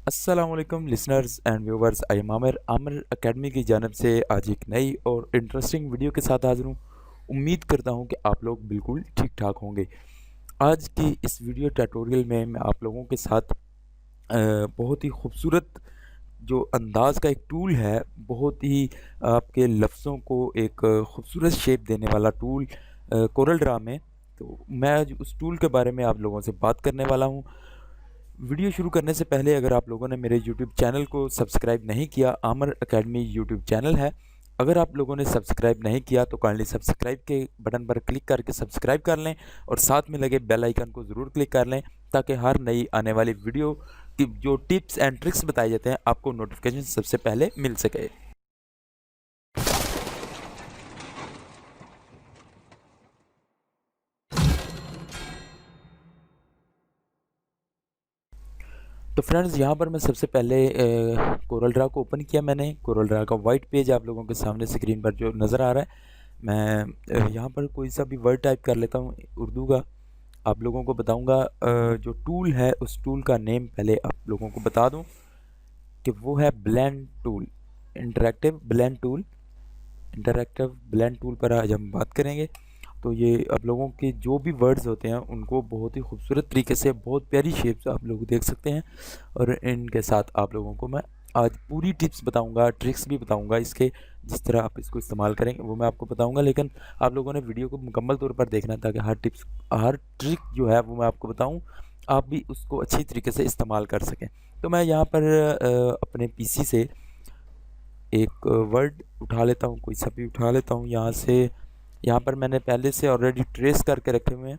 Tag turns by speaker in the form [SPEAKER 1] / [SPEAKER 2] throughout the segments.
[SPEAKER 1] अस्सलाम वालेकुम listeners and viewers. I am Aamir Aamir academy की जानब से आज एक नई और इंटरेस्टिंग वीडियो के साथ हाजिर हूँ। उम्मीद करता हूँ कि आप लोग बिल्कुल ठीक ठाक होंगे। आज की इस वीडियो ट्यूटोरियल में मैं आप लोगों के साथ बहुत ही खूबसूरत जो अंदाज़ का एक टूल है, बहुत ही आपके लफ्ज़ों को एक खूबसूरत शेप देने वाला टूल कोरल ड्रा में। तो मैं आज उस टूल के बारे में आप लोगों से बात करने वाला हूँ। वीडियो शुरू करने से पहले अगर आप लोगों ने मेरे यूट्यूब चैनल को सब्सक्राइब नहीं किया, आमिर एकेडमी यूट्यूब चैनल है, अगर आप लोगों ने सब्सक्राइब नहीं किया तो काइंडली सब्सक्राइब के बटन पर क्लिक करके सब्सक्राइब कर लें और साथ में लगे बेल आइकन को ज़रूर क्लिक कर लें ताकि हर नई आने वाली वीडियो की जो टिप्स एंड ट्रिक्स बताए जाते हैं आपको नोटिफिकेशन सबसे पहले मिल सके। तो फ्रेंड्स, यहाँ पर मैं सबसे पहले कोरल ड्रा को ओपन किया। मैंने कोरल ड्रा का वाइट पेज आप लोगों के सामने स्क्रीन पर जो नज़र आ रहा है, मैं यहाँ पर कोई सा भी वर्ड टाइप कर लेता हूँ उर्दू का। आप लोगों को बताऊँगा जो टूल है उस टूल का नेम पहले आप लोगों को बता दूँ कि वो है blend tool, interactive blend tool. Interactive blend tool पर आज हम बात करेंगे। तो ये आप लोगों के जो भी वर्ड्स होते हैं उनको बहुत ही खूबसूरत तरीके से बहुत प्यारी शेप्स आप लोग देख सकते हैं और इनके साथ आप लोगों को मैं आज पूरी टिप्स बताऊंगा, ट्रिक्स भी बताऊंगा। इसके जिस तरह आप इसको इस्तेमाल करेंगे वो मैं आपको बताऊंगा, लेकिन आप लोगों ने वीडियो को मुकम्मल तौर पर देखना है ताकि हर टिप्स हर ट्रिक जो है वो मैं आपको बताऊँ, आप भी उसको अच्छी तरीके से इस्तेमाल कर सकें। तो मैं यहाँ पर अपने पीसी से एक वर्ड उठा लेता हूँ, कोई सा भी उठा लेता हूँ यहाँ से। यहाँ पर मैंने पहले से ऑलरेडी ट्रेस करके रखे हुए हैं।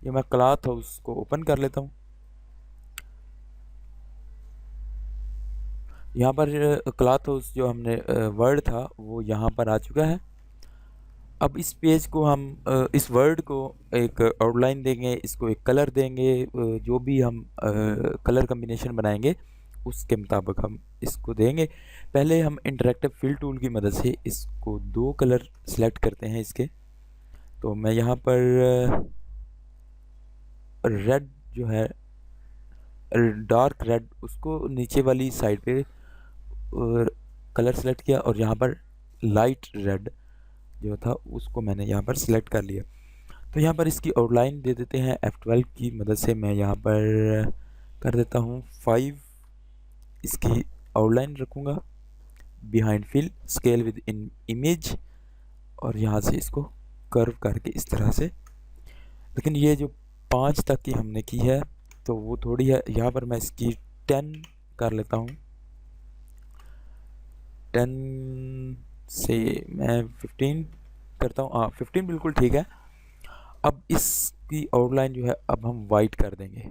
[SPEAKER 1] ये मैं क्लॉथ हाउस को ओपन कर लेता हूँ। यहाँ पर क्लॉथ हाउस जो हमने वर्ड था वो यहाँ पर आ चुका है। अब इस पेज को हम इस वर्ड को एक आउटलाइन देंगे, इसको एक कलर देंगे। जो भी हम कलर कम्बिनेशन बनाएंगे उसके मुताबिक हम इसको देंगे। पहले हम इंटरेक्टिव फिल टूल की मदद से इसको दो कलर सेलेक्ट करते हैं इसके। तो मैं यहाँ पर रेड जो है, डार्क रेड, उसको नीचे वाली साइड पे कलर सेलेक्ट किया और यहाँ पर लाइट रेड जो था उसको मैंने यहाँ पर सिलेक्ट कर लिया। तो यहाँ पर इसकी आउटलाइन दे देते हैं F12 की मदद से। मैं यहाँ पर कर देता हूँ 5, इसकी आउटलाइन रखूँगा। Behind fill scale within image और यहाँ से इसको कर्व करके इस तरह से। लेकिन ये जो 5 तक की हमने की है तो वो थोड़ी है, यहाँ पर मैं इसकी 10 कर लेता हूँ। 10 से मैं 15 करता हूँ। हाँ, 15 बिल्कुल ठीक है। अब इसकी आउटलाइन जो है अब हम वाइट कर देंगे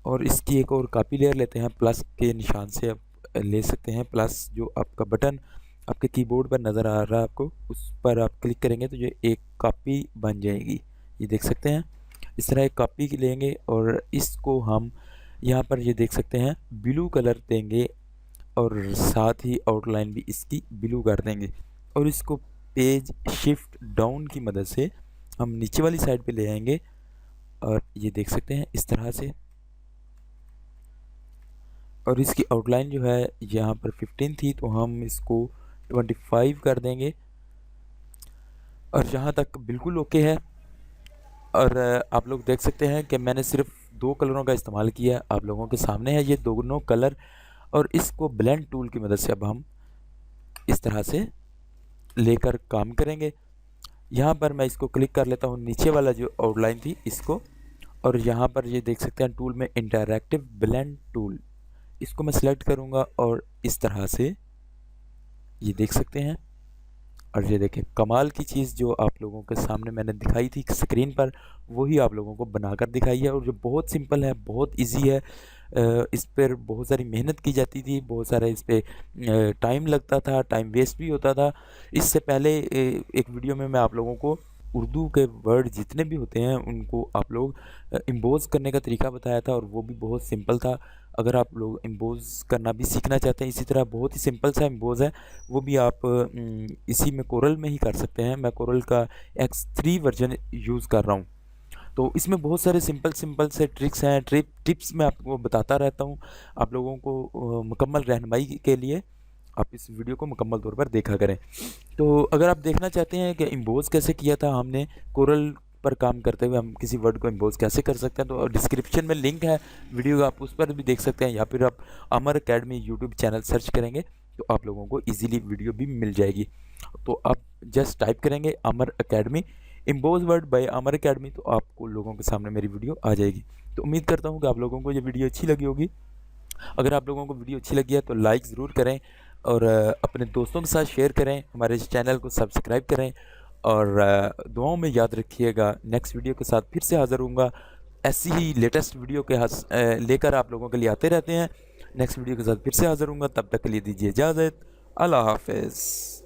[SPEAKER 1] और इसकी एक और कॉपी लेयर लेते हैं। प्लस के निशान से आप ले सकते हैं, प्लस जो आपका बटन आपके कीबोर्ड पर नज़र आ रहा है आपको, उस पर आप क्लिक करेंगे तो ये एक कॉपी बन जाएगी। ये देख सकते हैं, इस तरह एक कॉपी लेंगे और इसको हम यहाँ पर ये देख सकते हैं ब्लू कलर देंगे और साथ ही आउटलाइन भी इसकी ब्लू कर देंगे और इसको पेज शिफ्ट डाउन की मदद से हम नीचे वाली साइड पे ले आएंगे और ये देख सकते हैं इस तरह से। और इसकी आउटलाइन जो है यहाँ पर 15 थी तो हम इसको 25 कर देंगे और यहाँ तक बिल्कुल ओके है। और आप लोग देख सकते हैं कि मैंने सिर्फ 2 कलरों का इस्तेमाल किया। आप लोगों के सामने है ये दोनों कलर और इसको ब्लेंड टूल की मदद से अब हम इस तरह से लेकर काम करेंगे। यहाँ पर मैं इसको क्लिक कर लेता हूँ, नीचे वाला जो आउटलाइन थी इसको, और यहाँ पर ये देख सकते हैं टूल में इंटरैक्टिव ब्लेंड टूल, इसको मैं सिलेक्ट करूँगा और इस तरह से ये देख सकते हैं। और ये देखें कमाल की चीज़ जो आप लोगों के सामने मैंने दिखाई थी स्क्रीन पर, वही आप लोगों को बनाकर दिखाई है और जो बहुत सिंपल है, बहुत इजी है। इस पर बहुत सारी मेहनत की जाती थी, बहुत सारा इस पर टाइम लगता था, टाइम वेस्ट भी होता था। इससे पहले एक वीडियो में मैं आप लोगों को उर्दू के वर्ड जितने भी होते हैं उनको आप लोग इम्पोज करने का तरीका बताया था और वो भी बहुत सिंपल था। अगर आप लोग इम्पोज करना भी सीखना चाहते हैं, इसी तरह बहुत ही सिंपल सा इम्पोज है, वो भी आप इसी में कोरल में ही कर सकते हैं। मैं कोरल का X3 वर्जन यूज़ कर रहा हूँ। तो इसमें बहुत सारे सिंपल सिंपल से ट्रिक्स हैं, टिप्स मैं आपको बताता रहता हूँ आप लोगों को मुकम्मल रहनुमाई के लिए। आप इस वीडियो को मुकम्मल तौर पर देखा करें। तो अगर आप देखना चाहते हैं कि इम्पोज़ कैसे किया था हमने कोरल पर काम करते हुए, हम किसी वर्ड को इम्पोज़ कैसे कर सकते हैं, तो डिस्क्रिप्शन में लिंक है वीडियो का, आप उस पर भी देख सकते हैं, या फिर आप अमर अकेडमी यूट्यूब चैनल सर्च करेंगे तो आप लोगों को ईज़िली वीडियो भी मिल जाएगी। तो आप जस्ट टाइप करेंगे Amar academy, impose word by Amar academy, तो आपको लोगों के सामने मेरी वीडियो आ जाएगी। तो उम्मीद करता हूँ कि आप लोगों को ये वीडियो अच्छी लगी होगी। अगर आप लोगों को वीडियो अच्छी लगी है तो लाइक ज़रूर करें, और अपने दोस्तों के साथ शेयर करें, हमारे इस चैनल को सब्सक्राइब करें, और दुआओं में याद रखिएगा। नेक्स्ट वीडियो के साथ फिर से हाज़िर होऊंगा। ऐसी ही लेटेस्ट वीडियो के लेकर आप लोगों के लिए आते रहते हैं। नेक्स्ट वीडियो के साथ फिर से हाज़िर होऊंगा, तब तक के लिए दीजिए इजाज़त। अल्लाह हाफ़िज़।